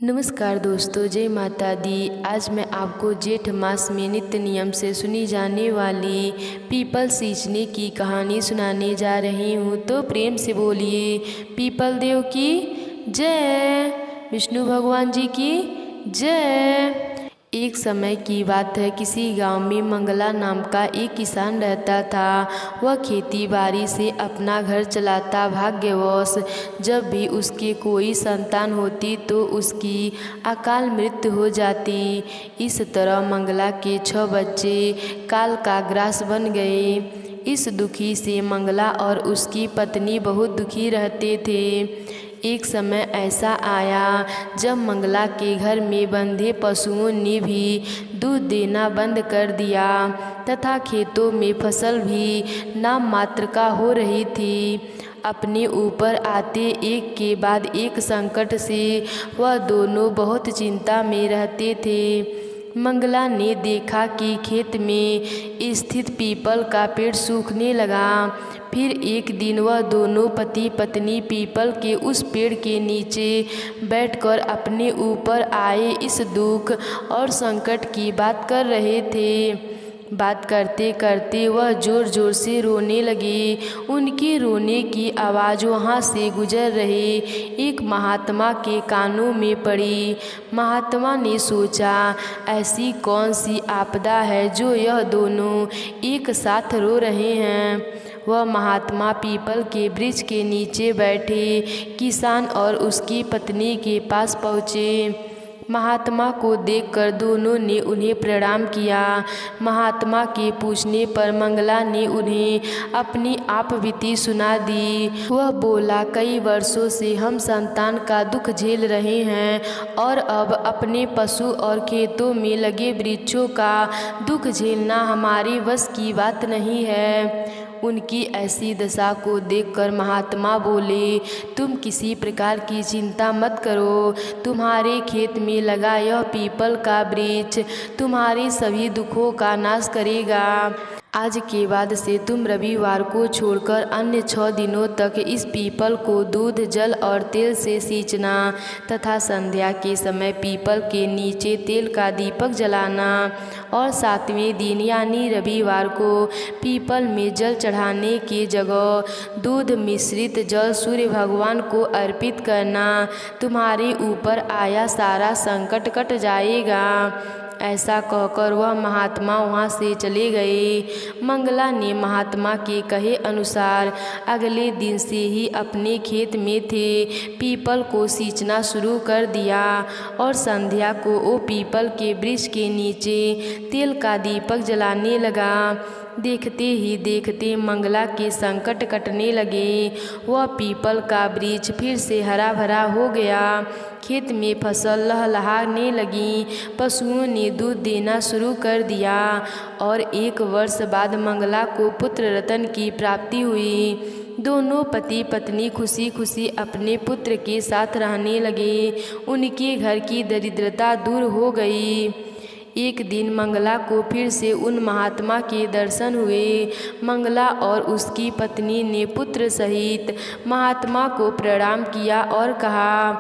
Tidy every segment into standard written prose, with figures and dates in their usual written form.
नमस्कार दोस्तों, जय माता दी। आज मैं आपको जेठ मास में नित्य नियम से सुनी जाने वाली पीपल सींचने की कहानी सुनाने जा रही हूँ। तो प्रेम से बोलिए पीपल देव की जय, विष्णु भगवान जी की जय। एक समय की बात है, किसी गांव में मंगला नाम का एक किसान रहता था। वह खेती बाड़ी से अपना घर चलाता। भाग्यवश जब भी उसके कोई संतान होती तो उसकी अकाल मृत्यु हो जाती। इस तरह मंगला के 6 बच्चे काल का ग्रास बन गए। इस दुखी से मंगला और उसकी पत्नी बहुत दुखी रहते थे। एक समय ऐसा आया जब मंगला के घर में बंधे पशुओं ने भी दूध देना बंद कर दिया तथा खेतों में फसल भी नाम मात्र का हो रही थी। अपने ऊपर आते एक के बाद एक संकट से वह दोनों बहुत चिंता में रहते थे। मंगला ने देखा कि खेत में स्थित पीपल का पेड़ सूखने लगा। फिर एक दिन वह दोनों पति पत्नी पीपल के उस पेड़ के नीचे बैठकर अपने ऊपर आए इस दुख और संकट की बात कर रहे थे। बात करते करते वह जोर जोर से रोने लगे। उनकी रोने की आवाज़ वहाँ से गुजर रहे एक महात्मा के कानों में पड़ी। महात्मा ने सोचा, ऐसी कौन सी आपदा है जो यह दोनों एक साथ रो रहे हैं। वह महात्मा पीपल के वृक्ष के नीचे बैठे किसान और उसकी पत्नी के पास पहुँचे। महात्मा को देखकर दोनों ने उन्हें प्रणाम किया। महात्मा के पूछने पर मंगला ने उन्हें अपनी आप बीती सुना दी। वह बोला, कई वर्षों से हम संतान का दुख झेल रहे हैं और अब अपने पशु और खेतों में लगे वृक्षों का दुख झेलना हमारे वश की बात नहीं है। उनकी ऐसी दशा को देखकर महात्मा बोले, तुम किसी प्रकार की चिंता मत करो। तुम्हारे खेत में लगा यह पीपल का वृक्ष तुम्हारे सभी दुखों का नाश करेगा। आज के बाद से तुम रविवार को छोड़कर अन्य 6 दिनों तक इस पीपल को दूध, जल और तेल से सींचना तथा संध्या के समय पीपल के नीचे तेल का दीपक जलाना और 7वें दिन यानी रविवार को पीपल में जल चढ़ाने की जगह दूध मिश्रित जल सूर्य भगवान को अर्पित करना। तुम्हारे ऊपर आया सारा संकट कट जाएगा। ऐसा कहकर वह महात्मा वहाँ से चले गए। मंगला ने महात्मा के कहे अनुसार अगले दिन से ही अपने खेत में थे पीपल को सींचना शुरू कर दिया और संध्या को वो पीपल के वृक्ष के नीचे तेल का दीपक जलाने लगा। देखते ही देखते मंगला के संकट कटने लगे। वह पीपल का वृक्ष फिर से हरा भरा हो गया। खेत में फसल लहलहाने लगी। पशुओं ने दूध देना शुरू कर दिया और 1 वर्ष बाद मंगला को पुत्र रतन की प्राप्ति हुई। दोनों पति पत्नी खुशी खुशी अपने पुत्र के साथ रहने लगे। उनके घर की दरिद्रता दूर हो गई। एक दिन मंगला को फिर से उन महात्मा के दर्शन हुए। मंगला और उसकी पत्नी ने पुत्र सहित महात्मा को प्रणाम किया और कहा,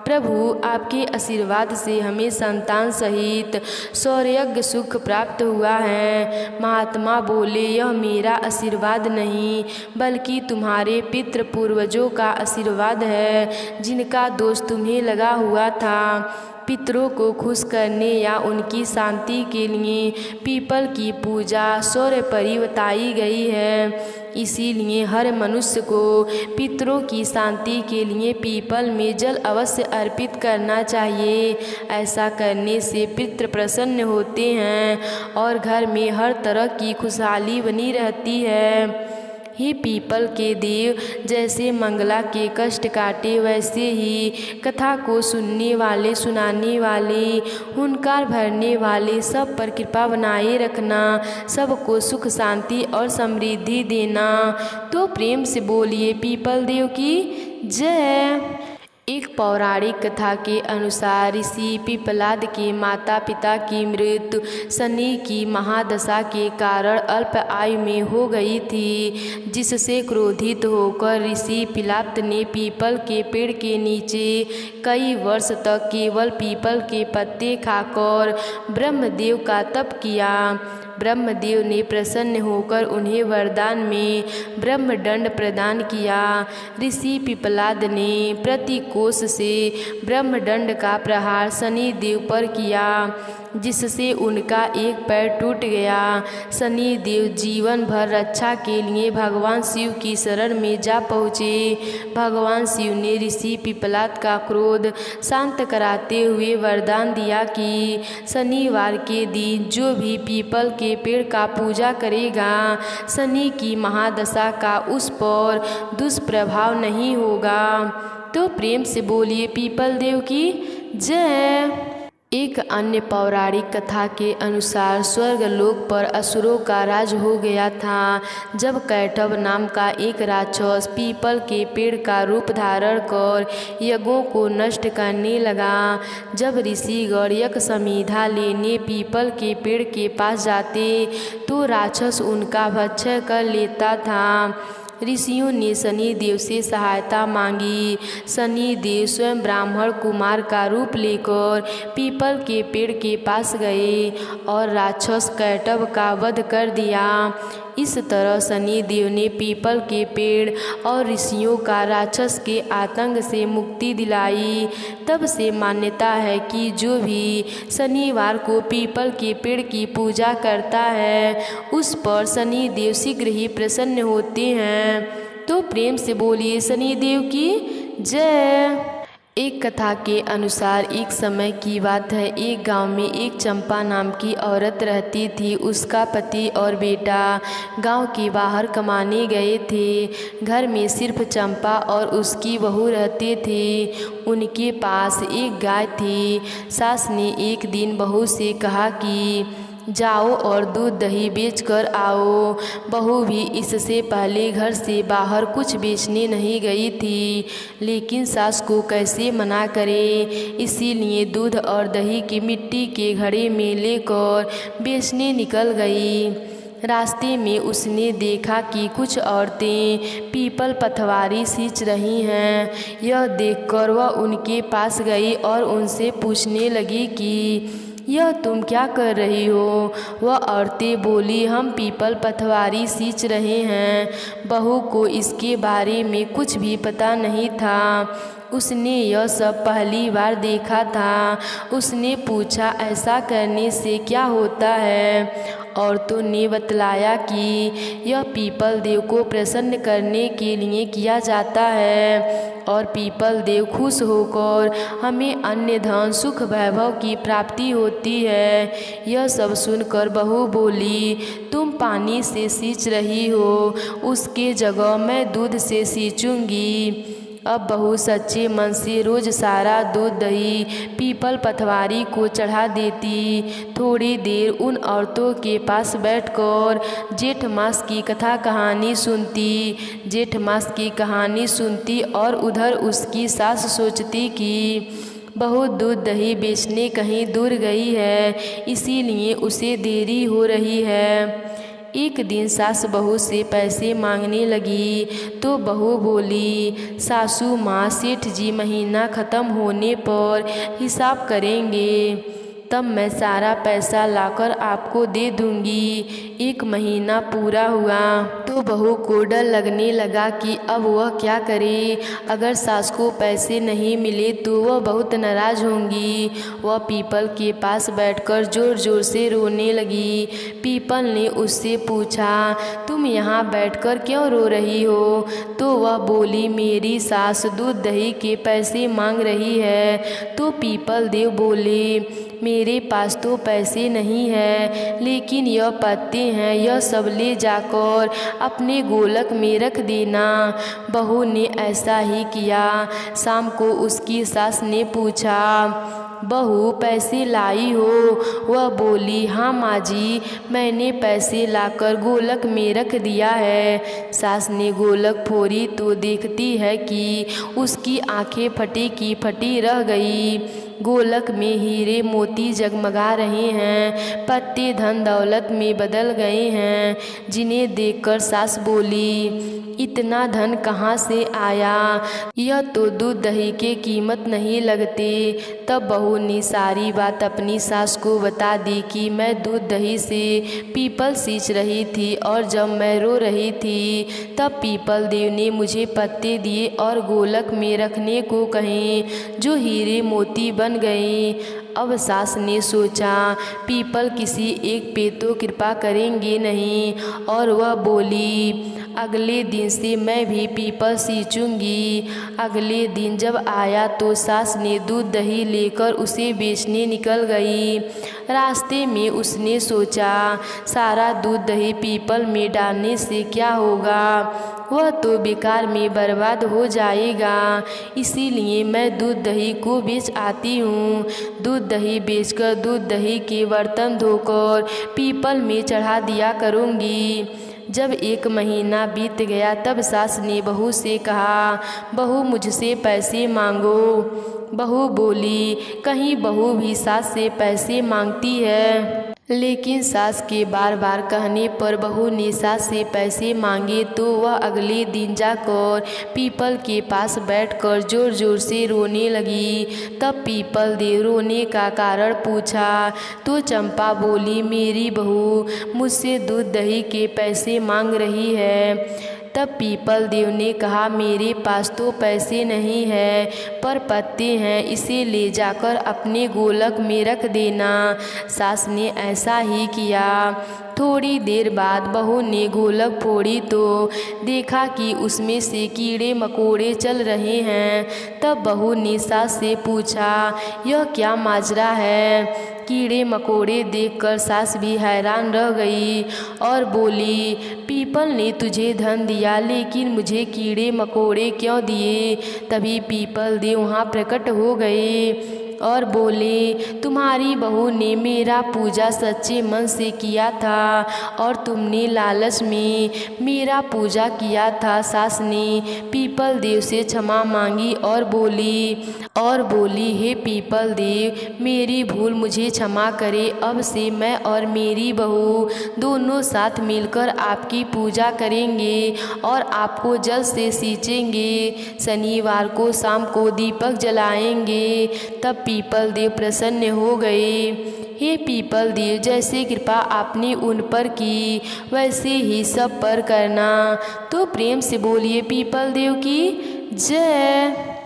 प्रभु आपके आशीर्वाद से हमें संतान सहित सौभाग्य सुख प्राप्त हुआ है। महात्मा बोले, यह मेरा आशीर्वाद नहीं बल्कि तुम्हारे पितृ पूर्वजों का आशीर्वाद है जिनका दोष तुम्हें लगा हुआ था। पितरों को खुश करने या उनकी शांति के लिए पीपल की पूजा सौर्यपरी बताई गई है। इसीलिए हर मनुष्य को पितरों की शांति के लिए पीपल में जल अवश्य अर्पित करना चाहिए। ऐसा करने से पितृ प्रसन्न होते हैं और घर में हर तरह की खुशहाली बनी रहती है। हे पीपल के देव, जैसे मंगला के कष्ट काटे वैसे ही कथा को सुनने वाले, सुनाने वाले, हुंकार भरने वाले सब पर कृपा बनाए रखना। सबको सुख शांति और समृद्धि देना। तो प्रेम से बोलिए पीपल देव की जय। एक पौराणिक कथा के अनुसार ऋषि पिप्पलाद के माता पिता की मृत्यु शनि की महादशा के कारण अल्प आयु में हो गई थी, जिससे क्रोधित होकर ऋषि पिप्पलाद ने पीपल के पेड़ के नीचे कई वर्ष तक केवल पीपल के पत्ते खाकर ब्रह्मदेव का तप किया। ब्रह्मदेव ने प्रसन्न होकर उन्हें वरदान में ब्रह्मदंड प्रदान किया। ऋषि पिप्पलाद ने प्रति कोष से ब्रह्मदंड का प्रहार शनिदेव पर किया, जिससे उनका एक पैर टूट गया। शनिदेव जीवन भर रक्षा के लिए भगवान शिव की शरण में जा पहुँचे। भगवान शिव ने ऋषि पिप्पलाद का क्रोध शांत कराते हुए वरदान दिया कि शनिवार के दिन जो भी पीपल के पेड़ का पूजा करेगा, शनि की महादशा का उस पर दुष्प्रभाव नहीं होगा। तो प्रेम से बोलिए पीपल देव की जय। एक अन्य पौराणिक कथा के अनुसार स्वर्गलोक पर असुरों का राज हो गया था, जब कैटभ नाम का एक राक्षस पीपल के पेड़ का रूप धारण कर यज्ञों को नष्ट करने लगा। जब ऋषिगण यज्ञ समिधा लेने पीपल के पेड़ के पास जाते तो राक्षस उनका भक्षण कर लेता था। ऋषियों ने शनिदेव से सहायता मांगी। शनिदेव स्वयं ब्राह्मण कुमार का रूप लेकर पीपल के पेड़ के पास गए और राक्षस कैटभ का वध कर दिया। इस तरह शनिदेव ने पीपल के पेड़ और ऋषियों का राक्षस के आतंक से मुक्ति दिलाई। तब से मान्यता है कि जो भी शनिवार को पीपल के पेड़ की पूजा करता है उस पर शनिदेव शीघ्र ही प्रसन्न होते हैं। तो प्रेम से बोलिए शनिदेव की जय। एक कथा के अनुसार एक समय की बात है, एक गांव में एक चंपा नाम की औरत रहती थी। उसका पति और बेटा गांव के बाहर कमाने गए थे। घर में सिर्फ चंपा और उसकी बहू रहते थे। उनके पास एक गाय थी। सास ने एक दिन बहू से कहा कि जाओ और दूध दही बेच कर आओ। बहू भी इससे पहले घर से बाहर कुछ बेचने नहीं गई थी, लेकिन सास को कैसे मना करे, इसीलिए दूध और दही की मिट्टी के घड़े में लेकर बेचने निकल गई। रास्ते में उसने देखा कि कुछ औरतें पीपल पथवारी सींच रही हैं। यह देखकर वह उनके पास गई और उनसे पूछने लगी कि यह तुम क्या कर रही हो। वह औरतें बोली, हम पीपल पथवारी सींच रहे हैं। बहू को इसके बारे में कुछ भी पता नहीं था। उसने यह सब पहली बार देखा था। उसने पूछा, ऐसा करने से क्या होता है। औरतों ने बतलाया कि यह पीपल देव को प्रसन्न करने के लिए किया जाता है और पीपल देव खुश होकर हमें अन्य धन सुख वैभव की प्राप्ति होती है। यह सब सुनकर बहू बोली, तुम पानी से सींच रही हो, उसके जगह मैं दूध से सींचूंगी। अब बहू सच्चे मन से रोज सारा दूध दही पीपल पथवारी को चढ़ा देती। थोड़ी देर उन औरतों के पास बैठकर जेठ मास की कथा कहानी सुनती और उधर उसकी सास सोचती कि बहू दूध दही बेचने कहीं दूर गई है, इसीलिए उसे देरी हो रही है। एक दिन सास बहू से पैसे मांगने लगी तो बहू बोली, सासू माँ, सेठ जी महीना ख़त्म होने पर हिसाब करेंगे, तब मैं सारा पैसा लाकर आपको दे दूंगी। एक महीना पूरा हुआ तो बहू को डर लगने लगा कि अब वह क्या करे। अगर सास को पैसे नहीं मिले तो वह बहुत नाराज़ होंगी। वह पीपल के पास बैठकर ज़ोर ज़ोर से रोने लगी। पीपल ने उससे पूछा, तुम यहाँ बैठकर क्यों रो रही हो। तो वह बोली, मेरी सास दूध दही के पैसे मांग रही है। तो पीपल देव बोले, मेरी मेरे पास तो पैसे नहीं है, लेकिन यह पत्ते हैं, यह सब ले जाकर अपने गोलक में रख देना। बहू ने ऐसा ही किया। शाम को उसकी सास ने पूछा, बहू पैसे लाई हो? वह बोली, हाँ माँ जी, मैंने पैसे लाकर गोलक में रख दिया है। सास ने गोलक फोड़ी तो देखती है कि उसकी आंखें फटी की फटी रह गई। गोलक में हीरे मोती जगमगा रहे हैं, पत्ते धन दौलत में बदल गए हैं, जिन्हें देखकर सास बोली, इतना धन कहाँ से आया? यह तो दूध दही के कीमत नहीं लगते। तब बहू ने सारी बात अपनी सास को बता दी कि मैं दूध दही से पीपल सींच रही थी और जब मैं रो रही थी तब पीपल देव ने मुझे पत्ते दिए और गोलक में रखने को कहे, जो हीरे मोती बन गए। अब सास ने सोचा, पीपल किसी एक पे तो कृपा करेंगे नहीं, और वह बोली, अगले दिन से मैं भी पीपल सींचूंगी। अगले दिन जब आया तो सास ने दूध दही लेकर उसे बेचने निकल गई। रास्ते में उसने सोचा, सारा दूध दही पीपल में डालने से क्या होगा? वह तो बेकार में बर्बाद हो जाएगा। इसीलिए मैं दूध दही को बेच आती हूँ। दूध दही बेचकर दूध दही के बर्तन धोकर पीपल में चढ़ा दिया करूँगी। जब 1 महीना बीत गया तब सास ने बहू से कहा, बहू मुझसे पैसे मांगो। बहू बोली, कहीं बहू भी सास से पैसे मांगती है? लेकिन सास के बार बार कहने पर बहू ने सास से पैसे मांगे तो वह अगले दिन जाकर पीपल के पास बैठकर जोर जोर से रोने लगी। तब पीपल देव रोने का कारण पूछा तो चंपा बोली, मेरी बहू मुझसे दूध दही के पैसे मांग रही है। तब पीपल देव ने कहा, मेरे पास तो पैसे नहीं है, पर पत्ते हैं, इसे ले जाकर अपने गोलक में रख देना। सास ने ऐसा ही किया। थोड़ी देर बाद बहू ने गोलक फोड़ी तो देखा कि उसमें से कीड़े मकोड़े चल रहे हैं। तब बहू ने सास से पूछा, यह क्या माजरा है? कीड़े मकोड़े देखकर सास भी हैरान रह गई और बोली, पीपल ने तुझे धन दिया, लेकिन मुझे कीड़े मकोड़े क्यों दिए? तभी पीपल देव वहाँ प्रकट हो गए और बोले, तुम्हारी बहू ने मेरा पूजा सच्चे मन से किया था और तुमने लालच में मेरा पूजा किया था। सास ने पीपल देव से क्षमा मांगी और बोली, हे पीपल देव, मेरी भूल मुझे क्षमा करे। अब से मैं और मेरी बहू दोनों साथ मिलकर आपकी पूजा करेंगे और आपको जल से सींचेंगे। शनिवार को शाम को दीपक जलाएंगे। तब पीपल देव प्रसन्न हो गए। हे पीपल देव, जैसे कृपा आपने उन पर की वैसे ही सब पर करना। तो प्रेम से बोलिए पीपल देव की जय।